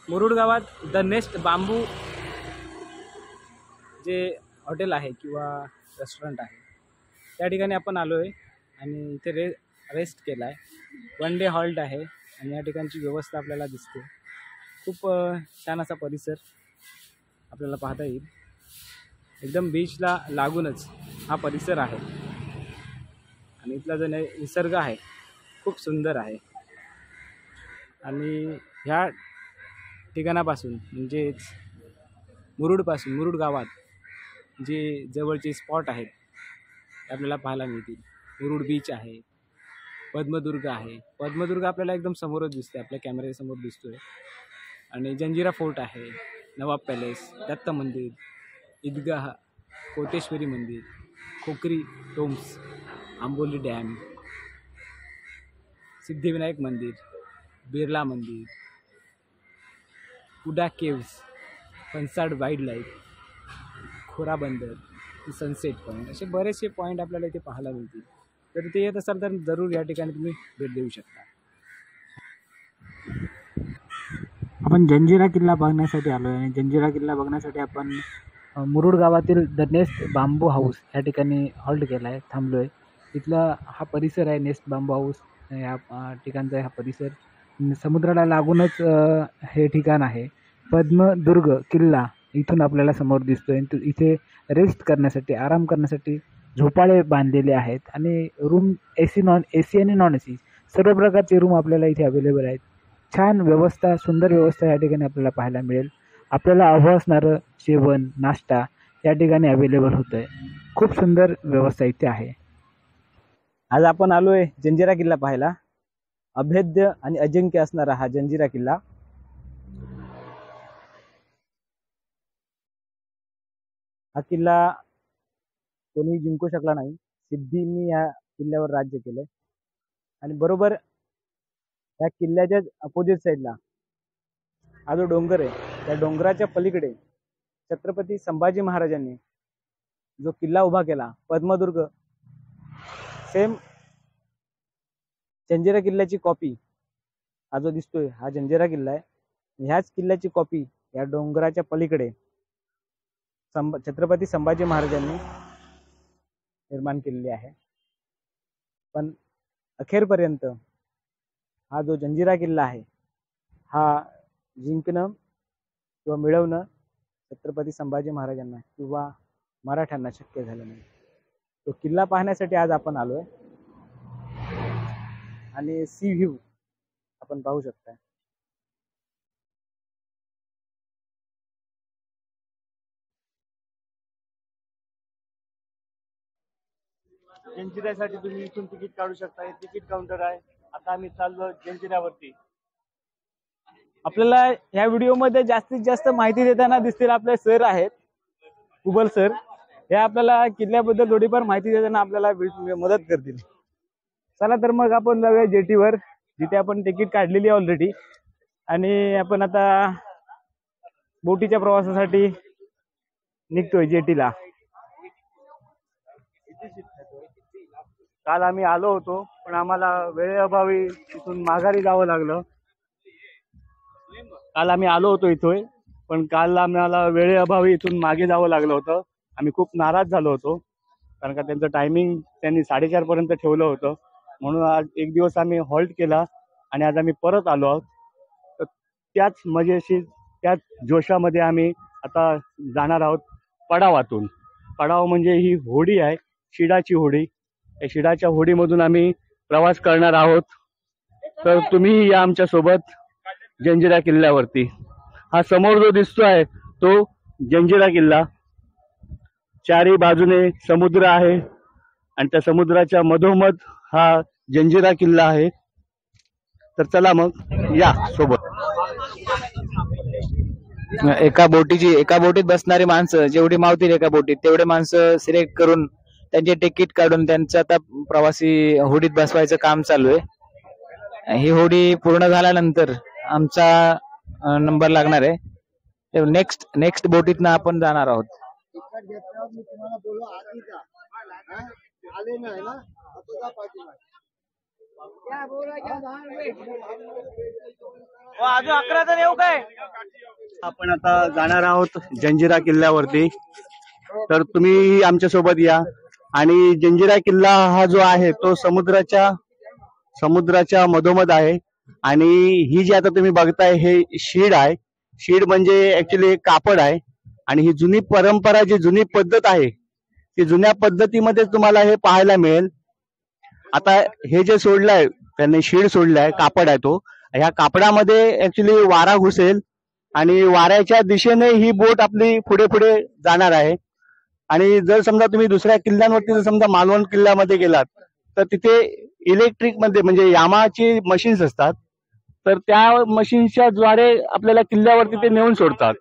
मुरुड गावात the nest bamboo J hotel आहे किंवा रेस्टॉरंट आहे त्या ठिकाणी आपण आलो आहे आणि इथे रेस्ट केला आहे। 1 डे हॉल्ट आहे आणि या ठिकाणची व्यवस्था आपल्याला दिसते। खूप छान असा परिसर आपल्याला पाहता येईल। एकदम बीचला लागूनच हा परिसर आहे आणि इथला जो निसर्ग आहे खूप सुंदर आहे। आणि ह्या ठिकाणापासून म्हणजेच मुरुड गावात जे जवळचे स्पॉट आहेत ते आपल्याला पाहायला मिळतील। मुरुड बीच आहे, पद्मदुर्ग आहे। पद्मदुर्ग आपल्याला एकदम समोरच दिसते, आपल्या कॅमेऱ्यासमोर दिसतोय। आणि जंजिरा फोर्ट आहे, नवाब पॅलेस, दत्त मंदिर, ईदगाह, कोटेश्वरी मंदिर, खोकरी टोम्स, आंबोली डॅम, सिद्धिविनायक मंदिर, बिर्ला मंदिर, कुडा केव्स, फनसाड वाईल्ड लाईफ, खोरा बंदर, सनसेट पॉईंट, असे बरेचसे पॉईंट आपल्याला इथे पाहायला मिळतील। तर इथे येत असाल तर जरूर या ठिकाणी तुम्ही भेट देऊ शकता। आपण जंजिरा किल्ला बघण्यासाठी आलो आहे आणि जंजिरा किल्ला बघण्यासाठी आपण मुरुड गावातील द नेस्ट बांबू हाऊस या ठिकाणी हॉल्ट केला आहे, थांबलो आहे। इथला हा परिसर आहे नेस्ट बांबू हाऊस या ठिकाणचा हा परिसर। समुद्राला लागूनच हे ठिकाण आहे। पद्मदुर्ग किल्ला इथून आपल्याला समोर दिसतोय। इथे रेस्ट करण्यासाठी, आराम करण्यासाठी झोपाळे बांधलेले आहेत आणि रूम एसी आणि नॉन एसी सर्व प्रकारचे रूम आपल्याला इथे अवेलेबल आहेत। छान व्यवस्था, सुंदर व्यवस्था या ठिकाणी आपल्याला पाहायला मिळेल। आपल्याला हवं असणारं जेवण, नाश्ता या ठिकाणी अवेलेबल होतं आहे। खूप सुंदर व्यवस्था इथे आहे। आज आपण आलोय जंजिरा किल्ला पाहायला। अभेद्य आणि अजिंक्य असणारा हा जंजिरा किल्ला। हा किल्ला कोणी जिंकू शकला नाही। सिद्धींनी या किल्ल्यावर राज्य केले आणि बरोबर या किल्ल्याच्या अपोजिट साईडला हा जो डोंगर आहे त्या डोंगराच्या पलीकडे छत्रपती संभाजी महाराजांनी जो किल्ला उभा केला पद्मदुर्ग, सेम जंजिरा किल्ल्याची कॉपी हा जो दिसतोय हा जंजिरा किल्ला आहे। ह्याच किल्ल्याची कॉपी या डोंगराच्या पलीकडे छत्रपती संभाजी महाराजांनी निर्माण केलेली आहे। पण अखेरपर्यंत हा जो जंजिरा किल्ला आहे हा जिंकणं किंवा मिळवणं छत्रपती संभाजी महाराजांना किंवा मराठ्यांना शक्य झालं नाही। तो किल्ला पाहण्यासाठी आज आपण आलोय आणि सी व्ह्यू आपण पाहू शकता। जंजिऱ्यासाठी तुम्ही इथून तिकीट काढू शकता। हे तिकीट काउंटर आहे। आता आम्ही चाललो जंजिऱ्यावरती। आपल्याला या व्हिडिओमध्ये जास्तीत जास्त माहिती देताना दिसतील आपले सर आहेत, कुबल सर। हे आपल्याला किल्ल्याबद्दल थोडीफार माहिती देताना आपल्याला मदत करतील। चला तर मग आपण जाऊया जेटीवर, जिथे आपण तिकीट काढलेली आहे ऑलरेडी आणि आपण आता बोटीच्या प्रवासासाठी निघतोय जेटीला। काल आम्ही आलो होतो पण आम्हाला वेळेअभावी इथून माघारी जावं लागलं। काल आम्ही आलो होतो इथे पण काल आम्हाला वेळेअभावी इथून मागे जावं लागलं होतं। आम्ही खूप नाराज झालो होतो कारण का त्यांचं टायमिंग त्यांनी 4:30 पर्यंत ठेवलं होतं। म्हणून आज एक दिवस आम्ही हॉल्ट केला आणि आज आम्ही परत आलो आहोत। तर त्याच मजेशीर, त्याच जोशामध्ये आम्ही आता जाणार आहोत पडावातून। पडाव म्हणजे ही होडी आहे, शिडाची होडी। या शिडाच्या होडीमधून आम्ही प्रवास करणार आहोत। तर तुम्ही या आमच्या सोबत जंजिरा किल्ल्यावरती। हा समोर जो दिसतो आहे तो जंजिरा किल्ला। चारी बाजूने समुद्र आहे आणि त्या समुद्राच्या मधोमध हा जंजिरा किल्ला आहे। तर चला मग या सोबत। एका बोटीत बसणारी माणसं जेवढी मावतील एका बोटीत तेवढे माणसं सिलेक्ट करून त्यांचे तिकीट काढून त्यांचं आता प्रवासी होडीत बसवायचं काम चालू आहे। ही होडी पूर्ण झाल्यानंतर आमचा नंबर लागणार आहे। नेक्स्ट बोटीतनं आपण जाणार आहोत। अजून 11 जण येऊ काय? आपण आता जाणार आहोत जंजिरा किल्ल्यावरती, तर तुम्ही आमच्या सोबत या. आणि जंजिरा किल्ला हा जो आहे तो समुद्राच्या मधोमध आहे. आणि ही जी आता तुम्ही बघताय हे शीड आहे. शीड म्हणजे ऍक्च्युली कापड आहे. आणि ही जुनी परंपरा, जी जुनी पद्धत आहे, ती जुन्या पद्धतीमध्ये तुम्हाला हे पाहायला मिळेल. आता हे जे सोडलंय त्यांनी, शीड सोडलाय, कापड आहे तो. ह्या कापडामध्ये ऍक्च्युली वारा घुसेल आणि वाऱ्याच्या दिशेने ही बोट आपली पुढे पुढे जाणार आहे. आणि जर समजा तुम्ही दुसऱ्या किल्ल्यांवरती, जर समजा मालवण किल्ल्यामध्ये गेलात, तर तिथे इलेक्ट्रिक मध्ये म्हणजे यामाची मशीन्स असतात, तर त्या मशीन्सच्या द्वारे आपल्याला किल्ल्यावरती ते नेऊन सोडतात.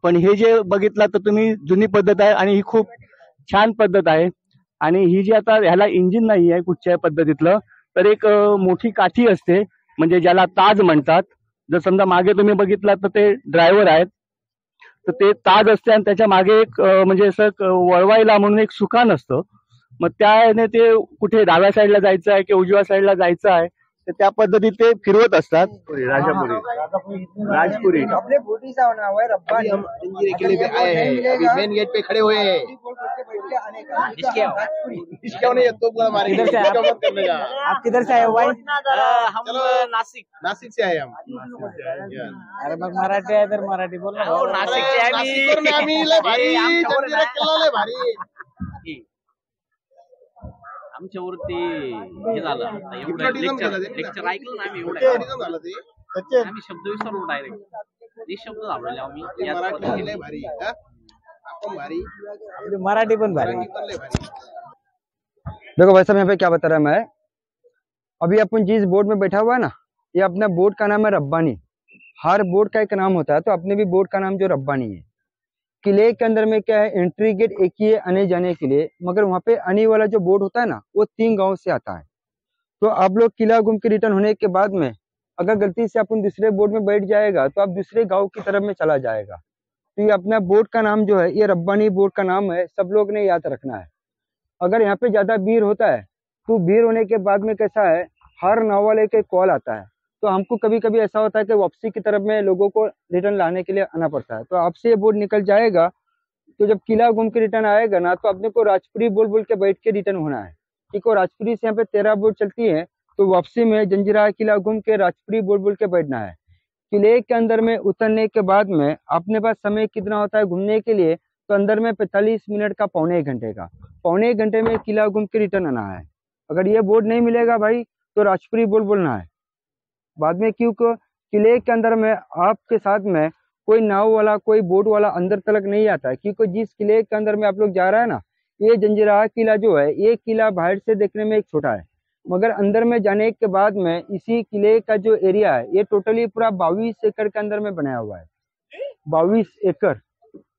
पण हे जे बघितलं तर तुम्ही, जुनी पद्धत आहे आणि ही खूप छान पद्धत आहे. आणि ही जी आता, ह्याला इंजिन नाही आहे कुठच्याही पद्धतीतलं, तर एक मोठी काठी असते, म्हणजे ज्याला ताज म्हणतात. जर समजा मागे तुम्ही बघितलात तर ते ड्रायव्हर आहेत, तर ते ताज असते आणि त्याच्या मागे एक म्हणजे असं वळवायला म्हणून एक सुकान असतं. मग त्याने ते कुठे डाव्या साईडला जायचं आहे की उजव्या साईडला जायचं आहे, तर त्या पद्धतीत ते फिरवत असतात. राजपुरी अपने बूटी सा होना हुआ है रब्बा। अभी हम जंजीरे किले पे आए हैं, अभी मेन गेट पे खड़े हुए हैं। इसके होने ये तो बोला हमारे इधर से इसका मत करने का। आप किधर से आए हो भाई? हम नासिक नासिक से आए हम। अरे मग मराठी आहे तर मराठी बोल ना. नाशिकचे आहे मी. नासिकवर मी आम्ही लय भारी जंजीरा किल्ला लय भारी। आमच्यावरती हे झालं एवढं Hypnotism झालं ते. लेक्चर ऐकलं ना आम्ही एवढं Hypnotism झालं ते। आम्ही शब्द विसरलो डायरेक्ट निशब्द झालेले आम्ही आपली याच मराठी पद्धतीने. लय भारी हा? आपण भारी, मराठी पण भारी. मराठी पण लय भारी। देखो भाई साहब, यहाँ पे क्या बता रहा मैं, अभी अपन जिस बोट में बैठा हुआ है ना, ये अपना बोट का नाम है रब्बानी। हर बोट का एक नाम होता है, तो अपने भी बोट का नाम जो रब्बानी है। किले के अंदर में क्या है, एंट्री गेट एक ही है आने जाने के लिए, मगर वहाँ पे आने वाला जो बोट होता है ना, वो 3 गांव से आता है। तो आप लोग किला घूम के रिटर्न होने के बाद में अगर गलती से अपन दूसरे बोट में बैठ जाएगा तो आप दूसरे गांव की तरफ में चला जाएगा। तो ये अपना बोट का नाम जो है, ये रब्बानी बोट का नाम है, सब लोग ने याद रखना है। अगर यहाँ पे ज्यादा भीड़ होता है तो भीड़ होने के बाद में कैसा है, हर नाव वाले के कॉल आता है, तो हमको कभी कभी ऐसा होता है कि वापसी की तरफ में लोगों को रिटर्न लाने के लिए आना पड़ता है। तो आपसे ये बोट निकल जाएगा, तो जब किला घूम के रिटर्न आएगा ना, तो अपने को राजपुरी बोल बोल के बैठ के रिटर्न होना है। क्योंकि राजपुरी से यहाँ पे 13 बोट चलती है, तो वापसी में जंजीरा किला घूम के राजपुरी बोल बोल के बैठना है। किले के अंदर में उतरने के बाद में अपने पास समय कितना होता है घूमने के लिए, तो अंदर में 45 मिनट का, पौने 1 घंटे का, पौने 1 घंटे में किला घूम के रिटर्न आना है। अगर ये बोर्ड नहीं मिलेगा भाई, तो राजपुरी बोल बोलना है बाद में, क्योंकि किले के अंदर में आपके साथ में कोई नाव वाला, कोई बोट वाला अंदर तक नहीं आता है। क्योंकि जिस किले के अंदर में आप लोग जा रहे हैं ना, ये जंजीरा किला जो है, ये किला बाहर से देखने में एक छोटा है, मगर अंदर में जाने के बाद में इसी किले का जो एरिया है, ये टोटली पूरा 22 एकड़ के अंदर में बनाया हुआ है। 22 एकड़।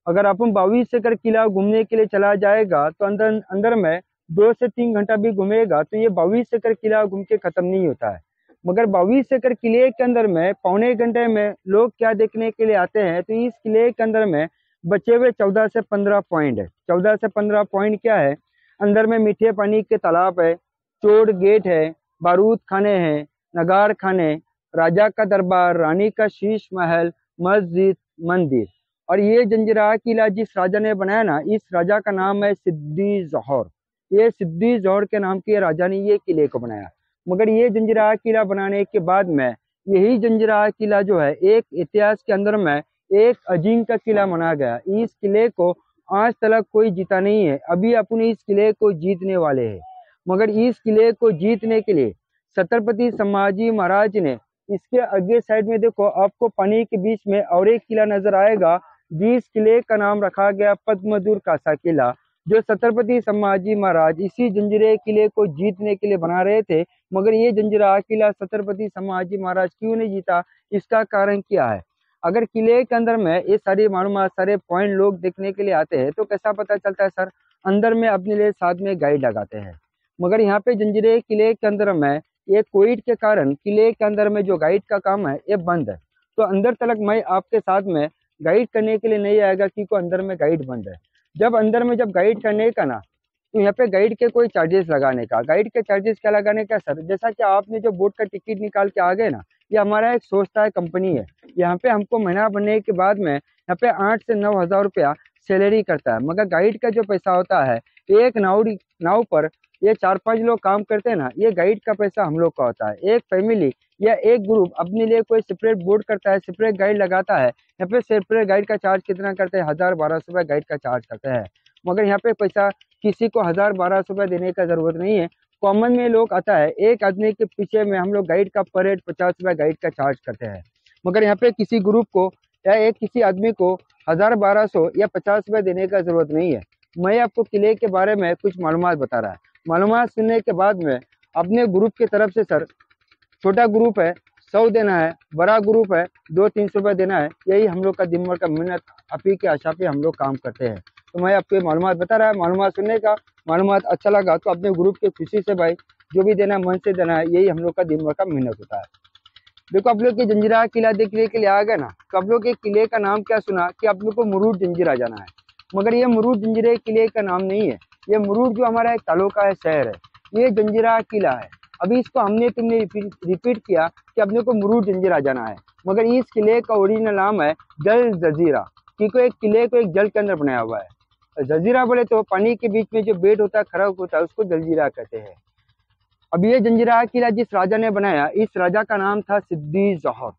अगर अपन 22 एकड़ किला घूमने के लिए चला जाएगा, तो अंदर में 2 से 3 घंटा भी घूमेगा, तो ये 22 एकड़ किला घूम के खत्म नहीं होता है। मगर 22 एकड़ किले के अंदर में पौने घंटे में लोग क्या देखने के लिए आते हैं, तो इस किले के अंदर में बचे हुए 14 से 15 पॉइंट है। 14 से 15 पॉइंट क्या है, अंदर में मीठे पानी के तालाब है, चोर गेट है, बारूद खाने हैं, नगार खाने, राजा का दरबार, रानी का शीश महल, मस्जिद, मंदिर। और ये जंजीरा किला जिस राजा ने बनाया ना, इस राजा का नाम है सिद्दी जोहर। ये सिद्दी जोहर के नाम के राजा ने ये किले को बनाया। मगर ये जंजीरा किला बनाने के बाद में यही जंजीरा किला जो है, एक इतिहास के अंदर में एक अजीम का किला माना गया। इस किले को आज तक कोई जीता नहीं है। अभी अपन इस किले को जीतने वाले हैं। मगर इस किले को जीतने के लिए छत्रपति संभाजी महाराज ने, इसके आगे साइड में देखो आपको पानी के बीच में और एक किला नजर आएगा, जिस किले का नाम रखा गया पद्मदूर कासा किला, जो छत्रपति संभाजी महाराज इसी जंजीरे किले को जीतने के लिए बना रहे थे। मगर ये जंजीरा किला छत्रपति संभाजी महाराज क्यों नहीं जीता, इसका कारण क्या है। अगर किले के अंदर में ये सारी मालूमात, सारे पॉइंट लोग देखने के लिए आते हैं, तो कैसा पता चलता है सर, अंदर में अपने लिए साथ में गाइड लगाते हैं। मगर यहाँ पे जंजीरे किले के अंदर में ये कोविड के कारण किले के अंदर में जो गाइड का काम है ये बंद है। तो अंदर तक मैं आपके साथ में गाइड करने के लिए नहीं आएगा, क्योंकि अंदर में गाइड बंद है। जब अंदर में जब गाइड करने का ना, तो यहाँ पे गाइड के कोई चार्जेस लगाने का, गाइड के चार्जेस क्या लगाने का सर, जैसा कि आपने जो बोट का टिकट निकाल के आ गए ना, ये हमारा एक संस्था है, कंपनी है। यहाँ पे हमको महीना बनने के बाद में यहाँ पे 8 से 9 हज़ार रुपया सैलरी करता है। मगर गाइड का जो पैसा होता है, एक नाव पर ये 4-5 लोग काम करते हैं ना, ये गाइड का पैसा हम लोग का होता है। एक फैमिली या एक ग्रुप अपने लिए कोई सेपरेट बोट करता है, सेपरेट गाइड लगाता है। यहाँ पे सेपरेट गाइड का चार्ज कितना करते हैं, 1000-1200 रुपये गाइड का चार्ज करते हैं। मगर यहाँ पे पैसा किसी को 1000-1200 रुपये देने का जरूरत नहीं है। कॉमन में लोग आता है, एक आदमी के पीछे में हम लोग गाइड का पर हेड 50 रुपये गाइड का चार्ज करते हैं। मगर यहाँ पे किसी ग्रुप को या किसी आदमी को 1000-1200 या 50 रुपये देने का जरूरत नहीं है। मैं आपको किले के बारे में कुछ मालूमात बता रहा है। मालूमात सुनने के बाद में अपने ग्रुप की तरफ से सर, छोटा ग्रुप है 100 देना है, बड़ा ग्रुप है 200-300 रुपये देना है। यही हम लोग का दिन भर का मेहनत, आप ही के आशा पे हम लोग काम करते हैं। तो मैं आपको मालूमात बता रहा है, मालूमात सुनने का, मालूमात अच्छा लगा तो अपने ग्रुप की खुशी से भाई जो भी देना है मन से देना है। यही हम लोग का दिन भर का मेहनत होता है। देखो आप लोग के जंजीरा किला देखने के लिए आ गए ना, तो आप लोग के किले का नाम क्या सुना कि आप लोग को मुरूड जंजीरा जाना है। मगर ये मुरूड जंजीरे किले का नाम नहीं है। ये मुरूड जो हमारा एक तालुका है, शहर है, ये जंजीरा किला है। अभी इसको हमने तुमने रिपीट किया कि अपने को मुरूड जंजीरा जाना है। मगर इस किले का ओरिजिनल नाम है जल जजीरा, क्योंकि एक किले को एक जल के अंदर बनाया हुआ है। जजीरा बोले तो पानी के बीच में जो बेट होता है, खड़ा होता है, उसको जलजीरा कहते हैं। अब ये जंजीरा किला जिस राजा ने बनाया, इस राजा का नाम था सिद्दी जौहर।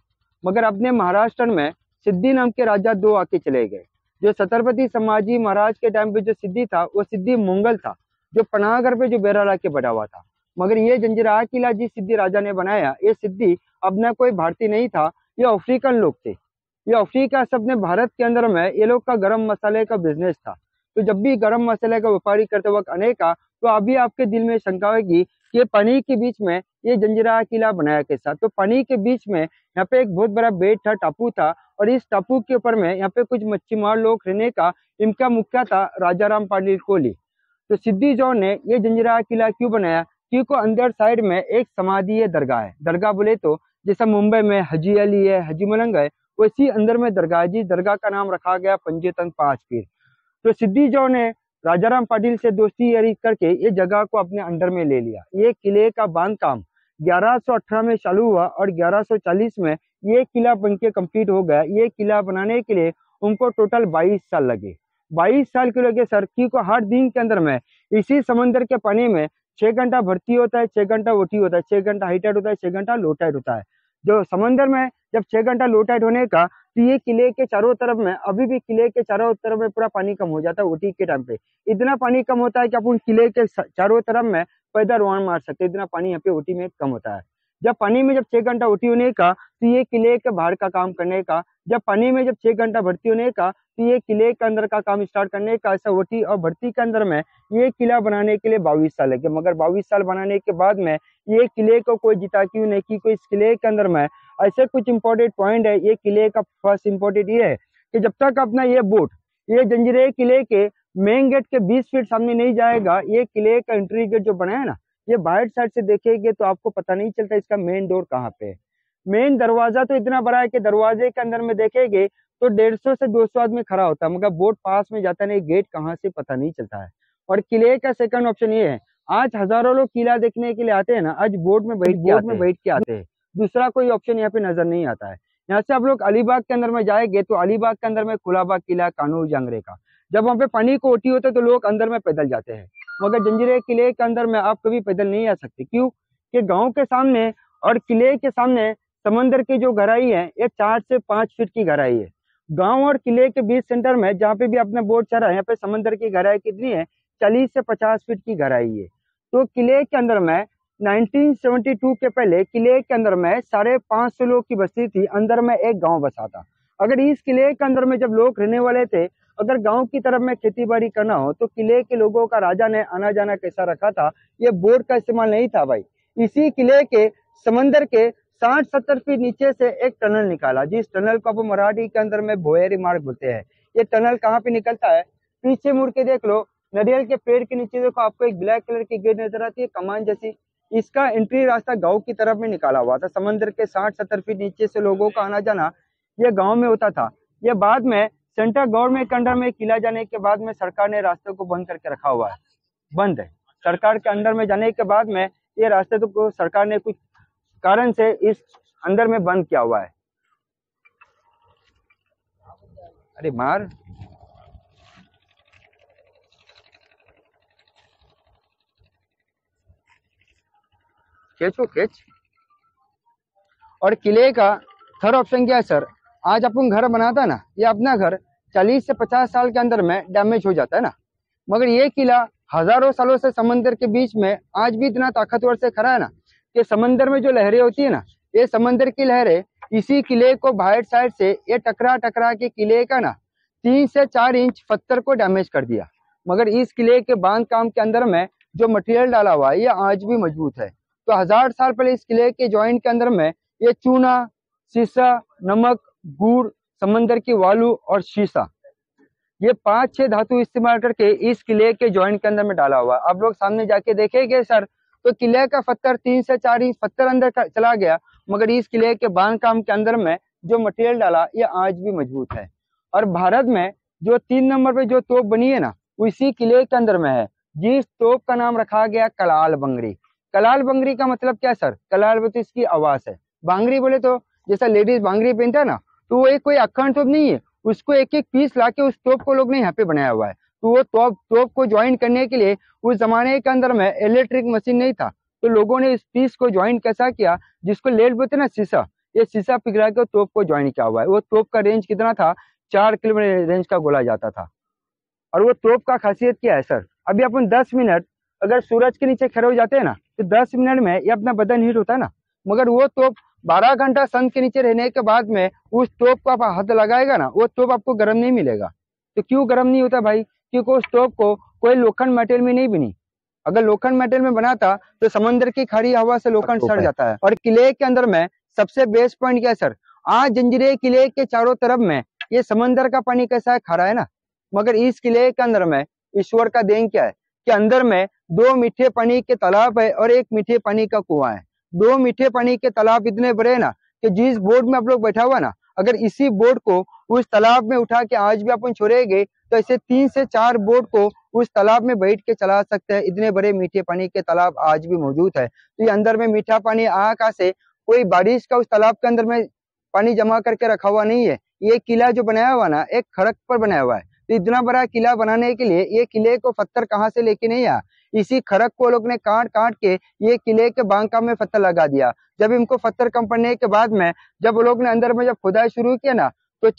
मगर अपने महाराष्ट्र में सिद्दी नाम के राजा 2 आके चले गए। जो छत्रपति संभाजी महाराज के टाइम पे जो सिद्दी था, वो सिद्दी मुंगल था, जो पनाहगढ़ पे जो बेरा ला के बना हुआ था। मगर ये जंजीरा किला जिस सिद्दी राजा ने बनाया, ये सिद्दी अपना कोई भारतीय नहीं था, ये अफ्रीकन लोग थे। ये अफ्रीका से अपने भारत के अंदर में ये लोग का गरम मसाले का बिजनेस था। तो जब भी गरम मसाले का व्यापारी करते वक्त अनेका, तो अभी आपके दिल में शंका होगी कि पानी के बीच में ये जंजीरा किला बनाया कैसा। तो पानी के बीच में यहाँ पे एक बहुत बड़ा बेट था, टापू था, और इस टापू के ऊपर में यहाँ पे कुछ मच्छीमार लोग रहने का इनका मुखिया था राजा राम पाटिल कोहली। तो सिद्दी जौहर ने ये जंजीरा किला क्यों बनाया, क्योंकि अंदर साइड में एक समाधि है, दरगाह है। दरगाह बोले तो जैसा मुंबई में हाजी अली है, हाजी मलंग है, वैसी अंदर में दरगाह, जिस दरगाह का नाम रखा गया पंजेतन 5 पीर। तो सिद्दी जौहर ने राजाराम पाटिल से दोस्ती यारी करके ये जगह को अपने अंडर में ले लिया। ये किले का बांधकाम 1118 में चालू हुआ और 1140 में ये किला बनके कंप्लीट हो गया। ये किला बनाने के लिए उनको टोटल 22 साल लगे। 22 साल के लगे सर, क्योंकि हर दिन के अंदर में इसी समंदर के पानी में 6 घंटा भर्ती होता है, 6 घंटा ओटी होता है, 6 घंटा हाई टाइड होता है, 6 घंटा लो टाइड होता है। जो समंदर में जब 6 घंटा लो टाइड होने का, तो ये किले के चारों तरफ में, अभी भी किले के चारों तरफ में पूरा पानी कम हो जाता है। ओटी के टाइम पे इतना पानी कम होता है कि अपन किले के चारों तरफ में पैदल रवान मार सकते, इतना पानी यहाँ पे ओटी में कम होता है। जब पानी में जब 6 घंटा ओटी होने का, तो ये किले के बाहर का काम करने का, जब पानी में जब 6 घंटा भर्ती होने का, तो ये किले के अंदर का काम स्टार्ट करने का। ऐसा ओटी और भर्ती के अंदर में ये किला बनाने के लिए 22 साल लगे। मगर 22 साल बनाने के बाद में ये किले को कोई जिता क्यों नहीं, की कोई इस किले के अंदर में ऐसे कुछ इंपॉर्टेंट पॉइंट है। ये किले का फर्स्ट इंपॉर्टेंट ये है कि जब तक अपना ये बोट ये जंजीरे किले के मेन गेट के 20 फीट सामने नहीं जाएगा, ये किले का एंट्री गेट जो बना है ना, ये बाहर साइड से देखेंगे तो आपको पता नहीं चलता इसका मेन डोर कहाँ पे है। मेन दरवाजा तो इतना बड़ा है कि दरवाजे के अंदर में देखेंगे तो 150 से 200 आदमी खड़ा होता है, मगर बोट पास में जाता नहीं, गेट कहाँ से पता नहीं चलता है। और किले का सेकंड ऑप्शन ये है, आज हजारों लोग किला देखने के लिए आते हैं ना, आज बोट में बैठ के आते हैं। दूसरा कोई ऑप्शन यहाँ पे नजर नहीं आता है। यहाँ से आप लोग अलीबाग के अंदर में जाएंगे तो अलीबाग के अंदर में खुलाबाग किला, कानूर जंगरे का, जब वहाँ पे पानी को ओटी होते तो लोग अंदर में पैदल जाते हैं। मगर जंजीरे किले के अंदर में आप कभी पैदल नहीं आ सकते। क्यों कि गांव के सामने और किले के सामने समंदर की जो गहराई है, ये 4 से 5 फीट की गहराई है। गांव और किले के बीच सेंटर में जहाँ पे भी अपना बोट चल रहा है, यहाँ पे समंदर की गहराई कितनी है, 40 से 50 फीट की गहराई है। तो किले के अंदर में 1972 के पहले किले के अंदर में 550 लोग की बस्ती थी, अंदर में एक गांव बसा था। अगर इस किले के अंदर में जब लोग रहने वाले थे, अगर गांव की तरफ में खेती बाड़ी करना हो, तो किले के लोगों का राजा ने आना जाना कैसा रखा था, ये बोट का इस्तेमाल नहीं था भाई। इसी किले के समंदर के 60-70 फीट नीचे से एक टनल निकाला, जिस टनल को आप मराठी के अंदर में भोयरी मार्ग बोलते हैं। ये टनल कहाँ पे निकलता है, पीछे मुड़ के देख लो, नारियल के पेड़ के नीचे देखो, आपको एक ब्लैक कलर की गेट नजर आती है, कमान जैसी। इसका एंट्री रास्ता गांव की तरफ में निकाला हुआ था। समंदर के 60-70 फीट नीचे से लोगों का आना जाना ये गांव में होता था। ये बाद में सेंट्रल गवर्नमेंट के अंडर में किला जाने के बाद में सरकार ने रास्ते को बंद करके रखा हुआ है। बंद है। सरकार के अंदर में जाने के बाद में ये रास्ते तो सरकार ने कुछ कारण से इस अंदर में बंद किया हुआ है। अरे मार खींचो खींच। और किले का थर्ड ऑप्शन क्या है सर, आज अपन घर बनाता ना, ये अपना घर 40 से 50 साल के अंदर में डैमेज हो जाता है ना, मगर ये किला हजारों सालों से समंदर के बीच में आज भी इतना ताकतवर से खड़ा है ना कि समंदर में जो लहरें होती है ना, ये समंदर की लहरें इसी किले को बाहर साइड से ये टकरा टकरा के किले का ना 3 से 4 इंच पत्थर को डैमेज कर दिया। मगर इस किले के बांध काम के अंदर में जो मटेरियल डाला हुआ है ये आज भी मजबूत है। तो 1000 साल पहले इस किले के जॉइंट के अंदर में ये चूना, शीशा, नमक, गुड़, समंदर की वालू और शीशा, ये 5-6 धातु इस्तेमाल करके इस किले के जॉइंट के अंदर में डाला हुआ है। आप लोग सामने जाके देखेंगे सर, तो किले का पत्थर 3 से 4 इंच पत्थर अंदर चला गया, मगर इस किले के बांध काम के अंदर में जो मटेरियल डाला ये आज भी मजबूत है। और भारत में जो 3 नंबर पे जो तोप बनी है ना, वो इसी किले के अंदर में है, जिस तोप का नाम रखा गया कलाल बंगड़ी। कलाल बंगड़ी का मतलब क्या सर, कलाल बोले तो इसकी आवाज है, बांगड़ी बोले तो जैसा लेडीज बांगड़ी पहनता है ना, तो वो एक कोई अखंड तोप नहीं है, उसको एक एक पीस लाके उस तोप को लोग ने यहाँ पे बनाया हुआ है। तो वो तोप को ज्वाइन करने के लिए उस जमाने के अंदर में इलेक्ट्रिक मशीन नहीं था, तो लोगों ने इस पीस को ज्वाइन कैसा किया, जिसको लेड बोलते ना शीशा, ये शीशा पिघला के तोप को ज्वाइन किया हुआ है। वो तोप का रेंज कितना था, 4 किलोमीटर रेंज का गोला जाता था। और वो तोप का खासियत क्या है सर, अभी अपन 10 मिनट अगर सूरज के नीचे खड़े हो जाते हैं ना, तो 10 मिनट में ये अपना बदन हीट होता है ना, मगर वो तोप 12 घंटा सन के नीचे रहने के बाद में उस तोप को आप हाथ लगाएगा ना, वो तोप आपको गर्म नहीं मिलेगा। तो क्यों गर्म नहीं होता भाई, क्योंकि उस तोप को कोई लोखंड मेटेरियल में नहीं बनी। अगर लोखंड मेटेरियल में बनाता तो समंदर की खड़ी हवा से लोखंड सड़ जाता है। और किले के अंदर में सबसे बेस्ट पॉइंट क्या है सर, आज जंजीरे किले के चारों तरफ में ये समंदर का पानी कैसा है, खड़ा है ना, मगर इस किले के अंदर में ईश्वर का देन क्या है कि अंदर में 2 मीठे पानी के तालाब है और 1 मीठे पानी का कुआं है। 2 मीठे पानी के तालाब इतने बड़े ना कि जिस बोट में आप लोग बैठा हुआ ना, अगर इसी बोट को उस तालाब में उठा के आज भी अपन छोड़ेंगे तो ऐसे 3 से 4 बोट को उस तालाब में बैठ के चला सकते हैं। इतने बड़े मीठे पानी के तालाब आज भी मौजूद है। तो ये अंदर में मीठा पानी आका से कोई बारिश का उस तालाब के अंदर में पानी जमा करके रखा हुआ नहीं है। ये किला जो बनाया हुआ ना, एक खड़क पर बनाया हुआ है। तो इतना बड़ा किला बनाने के लिए ये किले को पत्थर कहाँ से लेके नहीं आया, इसी खड़क को लोग ने काट काट के ये किले के बांका में पत्थर लगा दिया। जब इनको पत्थर कम पड़ने के बाद में जब लोग ने अंदर में जब खुदाई शुरू किया ना, तो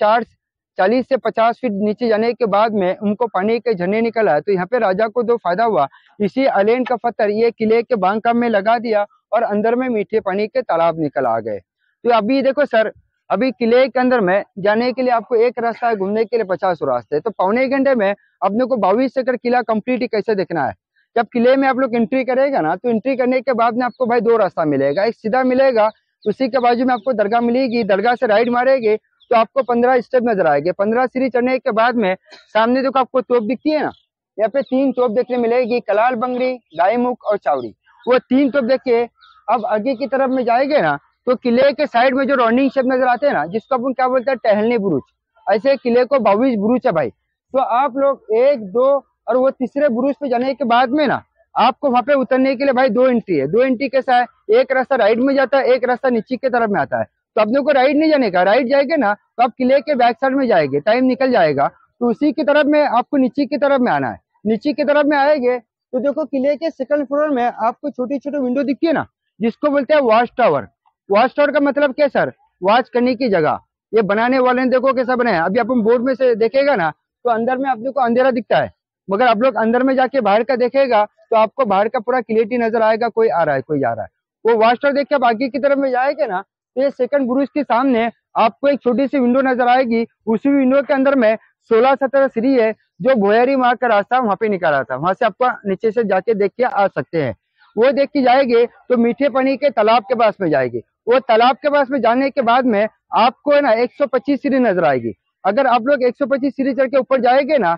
40 से 50 फीट नीचे जाने के बाद में उनको पानी के झरने निकला। तो यहाँ पे राजा को 2 फायदा हुआ, इसी अलेन का पत्थर ये किले के बांका में लगा दिया और अंदर में मीठे पानी के तालाब निकल आ गए। तो अभी देखो सर, अभी किले के अंदर में जाने के लिए आपको एक रास्ता है, घूमने के लिए 50 रास्ते। तो पौने घंटे में अपने को 22 एकड़ किला कंप्लीट कैसे देखना है। जब किले में आप लोग एंट्री करेगा ना, तो एंट्री करने के बाद में आपको भाई 2 रास्ता मिलेगा, एक सीधा मिलेगा, उसी के बाजू में आपको दरगाह मिलेगी, दरगाह से राइट मारेंगे तो आपको 15 स्टेप नजर आएंगे। 15 सीढ़ी चढ़ने के बाद में सामने देखो आपको तोप दिखती है ना, यहाँ पे 3 तोप देखने मिलेगी, कलाल बंगड़ी, गायमुख और चावड़ी। वो 3 तोप देखिए। अब आगे की तरफ में जाएंगे ना, तो किले के साइड में जो राउंडिंग शेप नजर आते हैं ना, जिसको अपन क्या बोलते हैं, टहलनी बुरुज, ऐसे किले को 22 बुरुज है भाई। तो आप लोग 1, 2 और वो तीसरे बुरुज पे जाने के बाद में ना आपको वहां पे उतरने के लिए भाई 2 एंट्री है। 2 एंट्री कैसा है, एक रास्ता राइट में जाता है, एक रास्ता नीचे की तरफ में आता है। तो अपने को राइट नहीं जाने का, राइट जाएंगे ना तो आप किले के बैक साइड में जाएंगे, टाइम निकल जाएगा। तो उसी की तरफ में आपको नीचे की तरफ में आना है। नीचे की तरफ में आएंगे तो देखो किले के सेकंड फ्लोर में आपको छोटी छोटी विंडो दिखती है ना, जिसको बोलते हैं वॉच टावर। वॉच टावर का मतलब क्या सर, वॉच करने की जगह। ये बनाने वाले ने देखो कैसा बनाया। अभी अपन बोर्ड में से देखेगा ना, तो अंदर में अपने को अंधेरा दिखता है, मगर आप लोग अंदर में जाके बाहर का देखेगा तो आपको बाहर का पूरा क्लियरिटी नजर आएगा, कोई आ रहा है कोई जा रहा है। वो वॉच टावर देख के आप आगे की तरफ में जाएंगे ना, तो ये सेकंड बुरुज के सामने आपको एक छोटी सी विंडो नजर आएगी। उसी विंडो के अंदर में 16-17 सीढ़ी है, जो भोयरी मार्ग का रास्ता वहां पे निकाला था, वहां से आपको नीचे से जाके देख के आ सकते हैं। वो देख के जाएंगे तो मीठे पानी के तालाब के पास में जाएंगे। वो तालाब के पास में जाने के बाद में आपको है ना 125 सीढ़ी नजर आएगी। अगर आप लोग 125 सीढ़ी चढ़ के ऊपर जाएंगे ना,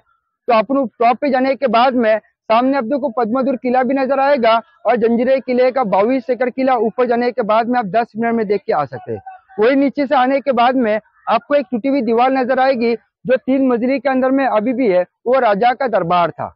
तो अपन टॉप पे जाने के बाद में सामने अपने को पद्मदुर किला भी नजर आएगा और जंजीरे किले का 22 एकड़ किला ऊपर जाने के बाद में आप 10 मिनट में देख के आ सकते हैं। वही नीचे से आने के बाद में आपको एक टूटी हुई दीवार नजर आएगी, जो 3 मंजिली के अंदर में अभी भी है, वो राजा का दरबार था।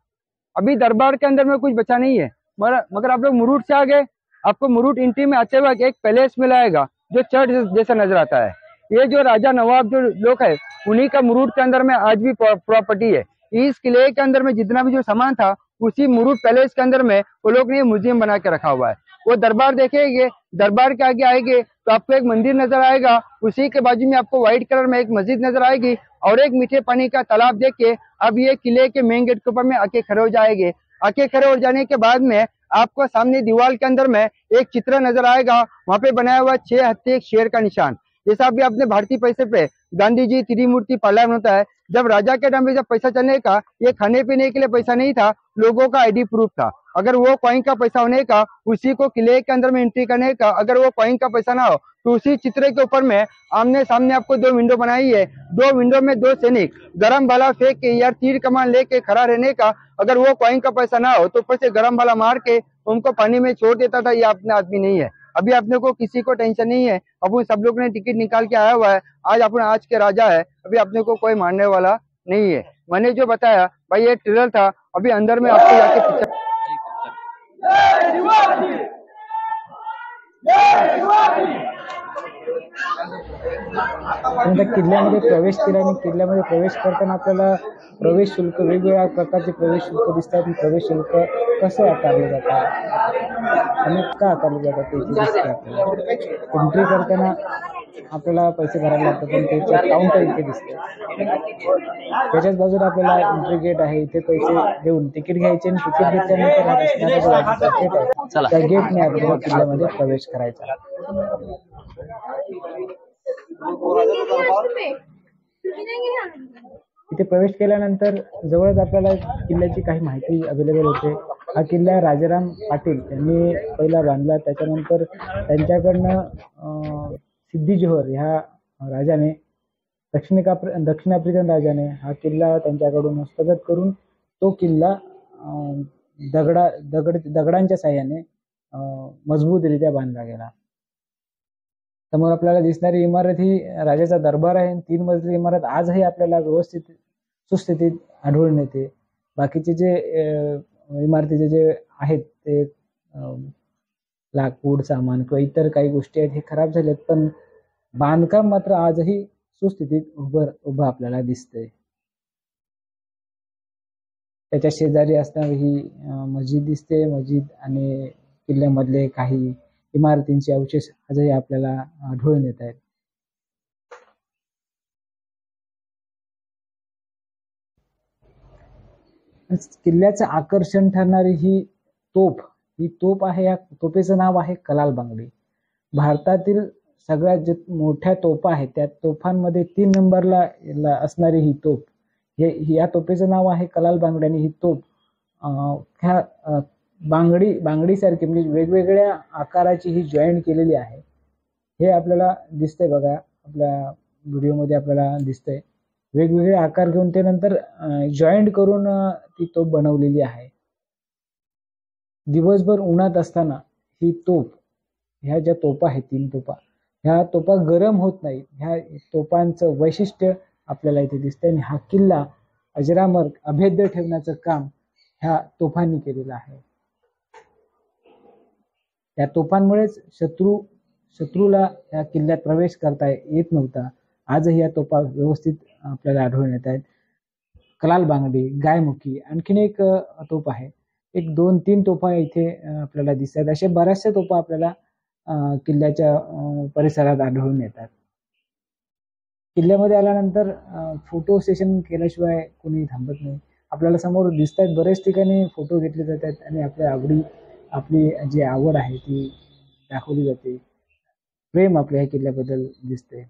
अभी दरबार के अंदर में कुछ बचा नहीं है। मगर आप लोग मुरुड से आ गए, आपको मुरुड एंट्री में आते हुए एक पैलेस मिलाएगा जो चर्च जैसा नजर आता है। ये जो राजा नवाब जो लोग है उन्हीं का मुरुड के अंदर में आज भी प्रॉपर्टी है। इस किले के अंदर में जितना भी जो सामान था उसी मुरुड पैलेस के अंदर में वो लोग ने म्यूजियम बना के रखा हुआ है। वो दरबार देखेंगे, दरबार के आगे आएंगे तो आपको एक मंदिर नजर आएगा, उसी के बाजू में आपको व्हाइट कलर में एक मस्जिद नजर आएगी और एक मीठे पानी का तालाब देख के अब ये किले के मेन गेट के ऊपर में आके खड़े हो जाएंगे। आके खड़े हो जाने के बाद में आपको सामने दीवार के अंदर में एक चित्र नजर आएगा, वहां पे बनाया हुआ 6 हत्थे एक शेर का निशान। जैसा भी अपने भारतीय पैसे पे गांधी जी त्रिमूर्ति पालन होता है, जब राजा के टाइम पे जब पैसा चलने का ये खाने पीने के लिए पैसा नहीं था, लोगों का आईडी प्रूफ था। अगर वो कॉइन का पैसा होने का उसी को किले के अंदर में एंट्री करने का, अगर वो कॉइन का पैसा ना हो तो उसी चित्र के ऊपर में आमने सामने आपको 2 विंडो बनाई है। 2 विंडो में 2 सैनिक गरम भाला फेंक के या तीर कमान लेके खड़ा रहने का, अगर वो कॉइन का पैसा ना हो तो ऊपर से गरम भाला मार के उनको पानी में छोड़ देता था। ये अपने आदमी नहीं है। अभी अपने को किसी को टेंशन नहीं है, अपन सब लोग ने टिकट निकाल के आया हुआ है। आज अपन आज के राजा है, अभी अपने को कोई मारने वाला नहीं है। मैंने जो बताया भाई ये ट्रेलर था, अभी अंदर में आपको जाके पिक्चर त्यानंतर किल्ल्यामध्ये प्रवेश केला आणि किल्ल्यामध्ये प्रवेश करताना आपल्याला प्रवेश शुल्क वेगवेगळ्या प्रकारचे प्रवेश शुल्क दिसतात. प्रवेश शुल्क कसे आकारले जातात आणि का आकारले जातात ते इथे दिसते आपल्याला. एंट्री करताना आपल्याला पैसे भरायला लागतात पण त्याचे काउंटर इथे दिसते. त्याच्याच बाजूला आपल्याला एंट्री गेट आहे, इथे पैसे देऊन तिकीट घ्यायचे आणि तिकीट घेतल्यानंतर हा दिसणारा जो राजाचा गेट आहे त्या गेटने आपल्याला किल्ल्यामध्ये प्रवेश करायचा. इथे प्रवेश केल्यानंतर जवळच आपल्याला किल्ल्याची काही माहिती अवेलेबल होते. हा किल्ला राजाराम पाटील यांनी पहिला बांधला. त्याच्यानंतर त्यांच्याकडनं सिद्दी जोहर ह्या राजाने दक्षिण आफ्रिकन राजाने हा किल्ला त्यांच्याकडून हस्तगत करून तो किल्ला दगडांच्या साह्याने मजबूतरित्या बांधला गेला. समोर आपल्याला दिसणारी इमारत ही राजाचा दरबार आहे. 3 मजली इमारत आजही आपल्याला व्यवस्थित सुस्थितीत आढळून येते. बाकीचे जे इमारतीचे जे आहेत ते लाकूड सामान किंवा इतर काही गोष्टी आहेत हे खराब झालेत, पण बांधकाम मात्र आजही सुस्थितीत उभं आपल्याला दिसतंय. त्याच्या शेजारी असणारी ही मस्जिद दिसते. मस्जिद आणि किल्ल्यामधले काही इमारतींचे अवशेष आजही आपल्याला आढळून येत आहेत. किल्ल्याचं आकर्षण ठरणारी ही तोफ आहे. या तोफेचं नाव आहे कलाल बांगडी. भारतातील सगळ्यात जे मोठ्या तोफा आहेत त्या तोफांमध्ये 3 नंबरला असणारी ही तोफ, या तोफेचं नाव आहे कलाल बांगडी. आणि ही तोफ ह्या बांगडीसारखी म्हणजे वेगवेगळ्या आकाराची ही जॉईंट केलेली आहे. हे आपल्याला दिसतंय बघा, आपल्या व्हिडिओमध्ये आपल्याला दिसतंय. वेगवेगळे आकार घेऊन ते नंतर जॉईंट करून ती तोफ बनवलेली आहे. दिवसभर उन्हात असताना ही तोफ, ह्या ज्या तोफा आहेत 3 तोफा, ह्या तोफा गरम होत नाहीत. ह्या तोफांचं वैशिष्ट्य आपल्याला इथे दिसतंय. आणि हा किल्ला अजरामर अभेद्य ठेवण्याचं काम ह्या तोफांनी केलेलं आहे. या तोफांमुळेच शत्रूला या किल्ल्यात प्रवेश करता येत नव्हता. आजही या तोफा व्यवस्थित आपल्याला आढळून येत आहेत. कलाल बांगडी, गायमुखी, आणखीन एक तोफ आहे. 1, 2, 3 तोफा इथे आपल्याला दिसतात. असे बऱ्याचशा तोफा आपल्याला किल्ल्याच्या परिसरात आढळून येतात. किल्ल्यामध्ये आल्यानंतर फोटो सेशन केल्याशिवाय कोणी थांबत नाही. आपल्याला समोर दिसत आहेत बरेच ठिकाणी फोटो घेतले जातात आणि आपली जी आवड आहे ती दाखवली जाते. प्रेम आपल्या ह्या किल्ल्याबद्दल दिसते.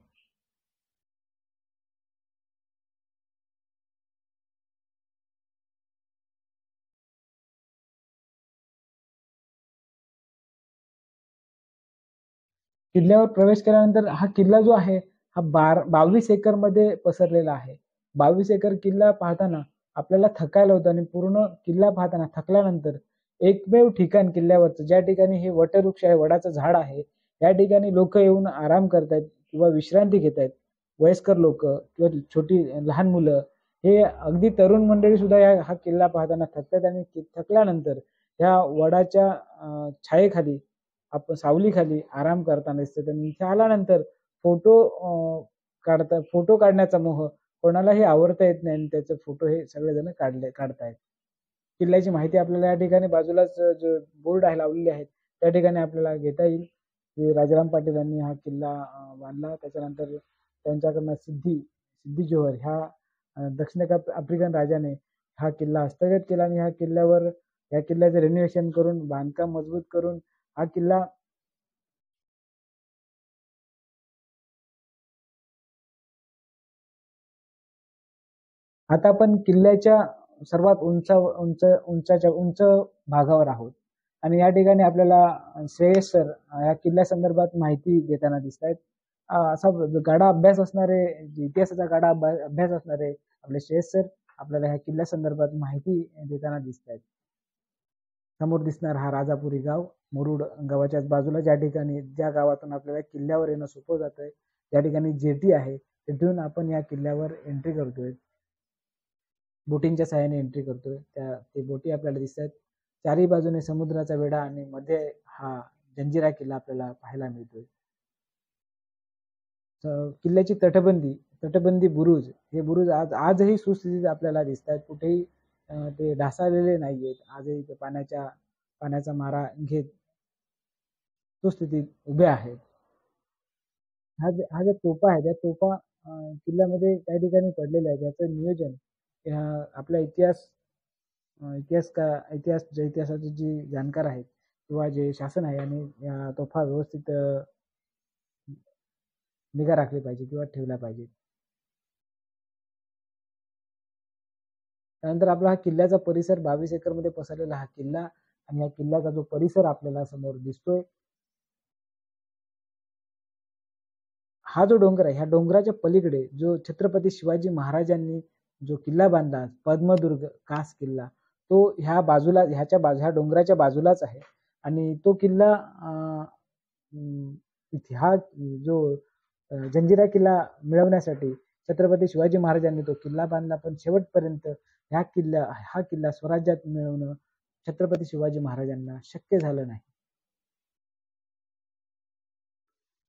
किल्ल्यावर प्रवेश केल्यानंतर हा किल्ला जो आहे हा 22 एकर मध्ये पसरलेला आहे. 22 एकर किल्ला पाहताना आपल्याला थकायला होतं आणि पूर्ण किल्ला पाहताना थकल्यानंतर एकमेव ठिकाण किल्ल्यावरचं ज्या ठिकाणी हे वटवृक्ष आहे, वडाचं झाड आहे, या ठिकाणी लोक येऊन आराम करतायत किंवा विश्रांती घेत आहेत. वयस्कर लोक किंवा लहान मुलं हे अगदी तरुण मंडळी सुद्धा हा किल्ला पाहताना थकतात आणि थकल्यानंतर ह्या वडाच्या छायेखाली आपण सावलीखाली आराम करताना दिसतात. आणि इथे आल्यानंतर फोटो काढण्याचा मोह कोणालाही आवरता येत नाही आणि त्याचे फोटो हे सगळेजण काढतायत. किल्ल्याची माहिती आपल्याला या ठिकाणी बाजूलाच जो बोर्ड आहे लावलेले आहेत त्या ठिकाणी आपल्याला घेता येईल. राजाराम पाटील यांनी हा किल्ला बांधला. त्याच्यानंतर त्यांच्याकडनं सिद्धी जोहर ह्या दक्षिण आफ्रिकन राजाने हा किल्ला हस्तगत केला आणि या किल्ल्याचं रेनोव्हेशन करून बांधकाम मजबूत करून हा किल्ला आता आपण किल्ल्याच्या सर्वात उंच भागावर आहोत आणि या ठिकाणी आपल्याला श्रेयस सर या किल्ल्या संदर्भात माहिती देताना दिसत आहेत. असा गाढा अभ्यास असणारे इतिहासाचा गाढा अभ्यास असणारे आपले श्रेयस सर आपल्याला ह्या किल्ल्या संदर्भात माहिती देताना दिसत आहेत. समोर दिसणार हा राजापुरी गाव मुरुड गावाच्याच बाजूला ज्या गावातून आपल्याला किल्ल्यावर येणं सोपं जात आहे. ज्या ठिकाणी जेटी आहे तिथून आपण या किल्ल्यावर एंट्री करतोय. बोटींच्या सहाय्याने एंट्री करतोय. ते बोटी आपल्याला दिसत आहेत. चारही बाजूने समुद्राचा वेढा आणि मध्ये हा जंजिरा किल्ला आपल्याला पाहायला मिळतोय. किल्ल्याची तटबंदी बुरुज हे बुरुज आजही सुस्थितीत आपल्याला दिसत आहेत. कुठेही ते ढासाळलेले नाहीयेत. आजही ते पाण्याचा मारा घेत सुस्थितीत उभे आहेत. हा ज्या तोफा आहे त्या तोफा किल्ल्यामध्ये काही ठिकाणी पडलेल्या आहेत. याचं नियोजन आपला इतिहासाचे जे जाणकार आहेत किंवा जे शासन आहे आणि या तोफा व्यवस्थित निगा राखली पाहिजे किंवा ठेवल्या पाहिजेत. त्यानंतर आपला हा किल्ल्याचा परिसर 22 एकर मध्ये पसरलेला हा किल्ला आणि या किल्ल्याचा जो परिसर आपल्याला समोर दिसतोय हा जो डोंगर आहे ह्या डोंगराच्या पलीकडे जो छत्रपती शिवाजी महाराजांनी जो किल्ला बांधला पद्मदुर्ग कास किल्ला तो ह्या डोंगराच्या बाजूलाच आहे. आणि तो किल्ला हा जो जंजिरा किल्ला मिळवण्यासाठी छत्रपती शिवाजी महाराजांनी तो किल्ला बांधला. पण शेवटपर्यंत हा किल्ला स्वराज्यात मिळवणं छत्रपती शिवाजी महाराजांना शक्य झालं नाही.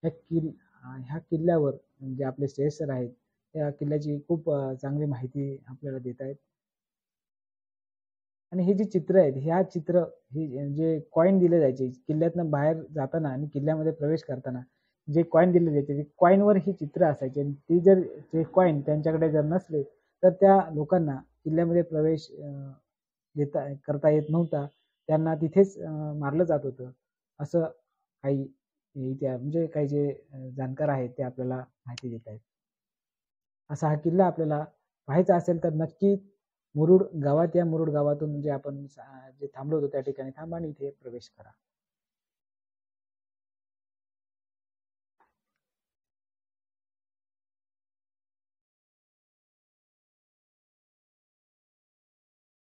ह्या किल्ल्यावर जे आपले श्रेयस सर आहेत त्या किल्ल्याची खूप चांगली माहिती आपल्याला देत आहेत. आणि हे जे चित्र आहेत हे जे कॉईन दिले जायचे किल्ल्यातनं बाहेर जाताना आणि किल्ल्यामध्ये प्रवेश करताना जे कॉईन दिले जायचे ते कॉईनवर ही चित्र असायची आणि ती जर ते कॉईन त्यांच्याकडे जर नसले तर त्या लोकांना किल्ल्यामध्ये प्रवेश करता येत नव्हता. त्यांना तिथेच मारलं जात होतं असं काही म्हणजे काही जे जाणकार आहेत ते आपल्याला माहिती देत आहेत. असा हा किल्ला आपल्याला पाहायचा असेल तर नक्की मुरुड गावातून म्हणजे आपण जे थांबलो होतो त्या ठिकाणी थांबा आणि इथे प्रवेश करा.